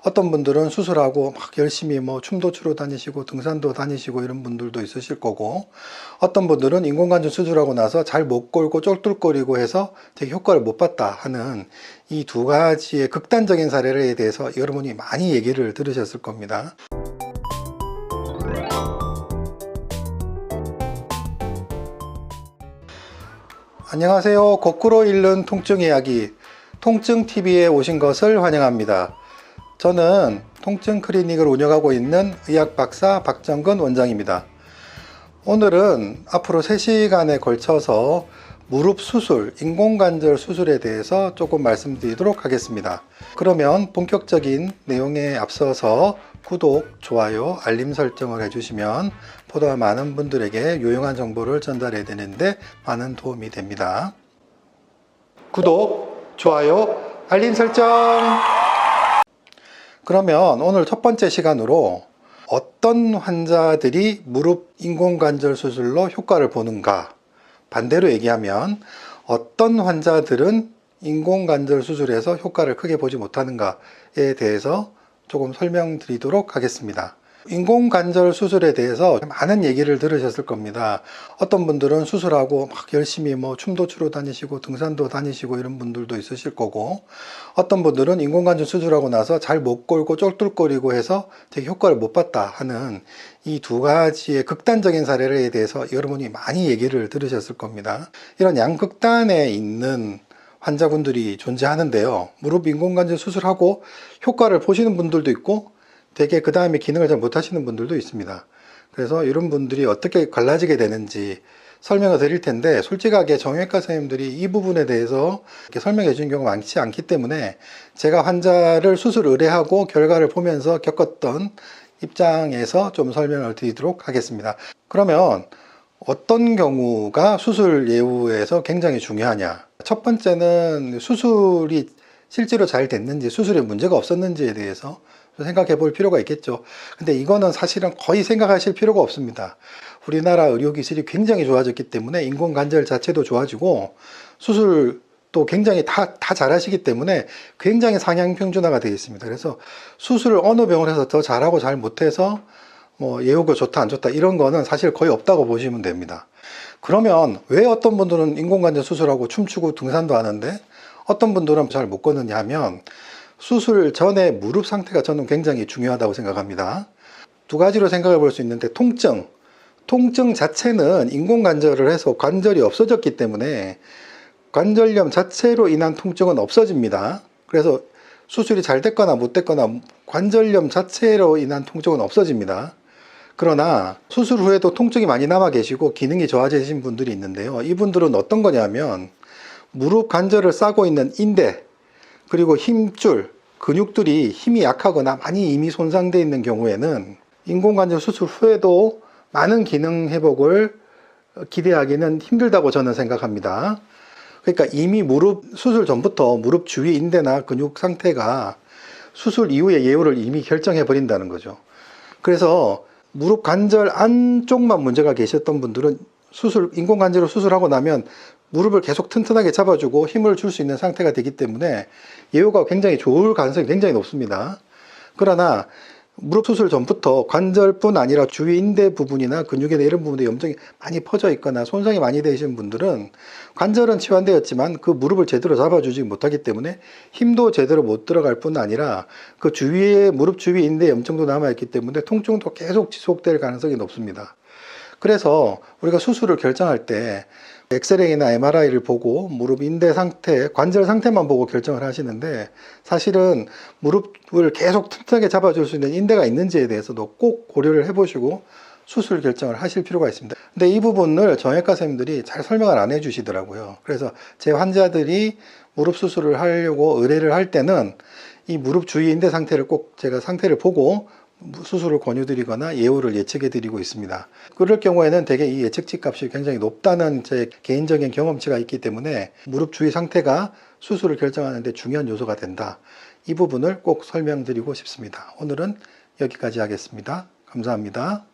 어떤 분들은 수술하고 막 열심히 춤도 추러 다니시고 등산도 다니시고 이런 분들도 있으실 거고, 어떤 분들은 인공관절 수술하고 나서 잘 못 걸고 쫄뚝거리고 해서 되게 효과를 못 봤다 하는 이 두 가지의 극단적인 사례에 대해서 여러분이 많이 얘기를 들으셨을 겁니다. 안녕하세요. 거꾸로 읽는 통증 이야기 통증TV에 오신 것을 환영합니다. 저는 통증 클리닉을 운영하고 있는 의학박사 박정근 원장입니다. 오늘은 앞으로 3시간에 걸쳐서 무릎 수술, 인공관절 수술에 대해서 조금 말씀드리도록 하겠습니다. 그러면 본격적인 내용에 앞서서 구독, 좋아요, 알림 설정을 해주시면 보다 많은 분들에게 유용한 정보를 전달해 드리는데 많은 도움이 됩니다. 구독, 좋아요, 알림 설정! 그러면 오늘 첫 번째 시간으로 어떤 환자들이 무릎 인공관절 수술로 효과를 보는가, 반대로 얘기하면 어떤 환자들은 인공관절 수술에서 효과를 크게 보지 못하는가에 대해서 조금 설명드리도록 하겠습니다. 인공관절 수술에 대해서 많은 얘기를 들으셨을 겁니다. 어떤 분들은 수술하고 막 열심히 춤도 추러 다니시고 등산도 다니시고 이런 분들도 있으실 거고, 어떤 분들은 인공관절 수술하고 나서 잘 못 걸고 쫄뚝거리고 해서 되게 효과를 못 봤다 하는 이 두 가지의 극단적인 사례에 대해서 여러분이 많이 얘기를 들으셨을 겁니다. 이런 양극단에 있는 환자분들이 존재하는데요. 무릎 인공관절 수술하고 효과를 보시는 분들도 있고 되게 그 다음에 기능을 잘 못하시는 분들도 있습니다. 그래서 이런 분들이 어떻게 갈라지게 되는지 설명을 드릴 텐데, 솔직하게 정형외과 선생님들이 이 부분에 대해서 이렇게 설명해 주는 경우가 많지 않기 때문에 제가 환자를 수술 의뢰하고 결과를 보면서 겪었던 입장에서 좀 설명을 드리도록 하겠습니다. 그러면 어떤 경우가 수술 예후에서 굉장히 중요하냐? 첫 번째는 수술이 실제로 잘 됐는지, 수술에 문제가 없었는지에 대해서 생각해 볼 필요가 있겠죠. 근데 이거는 사실은 거의 생각하실 필요가 없습니다. 우리나라 의료기술이 굉장히 좋아졌기 때문에 인공관절 자체도 좋아지고 수술도 굉장히 다 잘하시기 때문에 굉장히 상향평준화가 되어 있습니다. 그래서 수술을 어느 병원에서 더 잘하고 잘 못해서 예후가 좋다 안 좋다 이런 거는 사실 거의 없다고 보시면 됩니다. 그러면 왜 어떤 분들은 인공관절 수술하고 춤추고 등산도 하는데 어떤 분들은 잘 못 걷느냐 하면, 수술 전에 무릎 상태가 저는 굉장히 중요하다고 생각합니다. 두 가지로 생각해 볼 수 있는데, 통증 자체는 인공관절을 해서 관절이 없어졌기 때문에 관절염 자체로 인한 통증은 없어집니다. 그래서 수술이 잘 됐거나 못 됐거나 관절염 자체로 인한 통증은 없어집니다. 그러나 수술 후에도 통증이 많이 남아 계시고 기능이 좋아지신 분들이 있는데요. 이분들은 어떤 거냐면 무릎 관절을 싸고 있는 인대, 그리고 힘줄, 근육들이 힘이 약하거나 많이 이미 손상되어 있는 경우에는 인공관절 수술 후에도 많은 기능 회복을 기대하기는 힘들다고 저는 생각합니다. 그러니까 이미 무릎 수술 전부터 무릎 주위 인대나 근육 상태가 수술 이후의 예후를 이미 결정해 버린다는 거죠. 그래서 무릎 관절 안쪽만 문제가 계셨던 분들은 인공관절로 수술하고 나면 무릎을 계속 튼튼하게 잡아주고 힘을 줄 수 있는 상태가 되기 때문에 예후가 굉장히 좋을 가능성이 굉장히 높습니다. 그러나 무릎 수술 전부터 관절뿐 아니라 주위 인대 부분이나 근육이나 이런 부분에 염증이 많이 퍼져 있거나 손상이 많이 되신 분들은 관절은 치환되었지만 그 무릎을 제대로 잡아주지 못하기 때문에 힘도 제대로 못 들어갈 뿐 아니라 그 주위에 무릎 주위 인대 염증도 남아있기 때문에 통증도 계속 지속될 가능성이 높습니다. 그래서 우리가 수술을 결정할 때 엑스레이나 MRI를 보고 무릎 인대 상태, 관절 상태만 보고 결정을 하시는데, 사실은 무릎을 계속 튼튼하게 잡아줄 수 있는 인대가 있는지에 대해서도 꼭 고려를 해보시고 수술 결정을 하실 필요가 있습니다. 근데 이 부분을 정형외과 선생님들이 잘 설명을 안 해주시더라고요. 그래서 제 환자들이 무릎 수술을 하려고 의뢰를 할 때는 이 무릎 주위 인대 상태를 꼭 제가 상태를 보고 수술을 권유드리거나 예후를 예측해 드리고 있습니다. 그럴 경우에는 대개 이 예측치 값이 굉장히 높다는 제 개인적인 경험치가 있기 때문에 무릎 주위 상태가 수술을 결정하는 데 중요한 요소가 된다. 이 부분을 꼭 설명드리고 싶습니다. 오늘은 여기까지 하겠습니다. 감사합니다.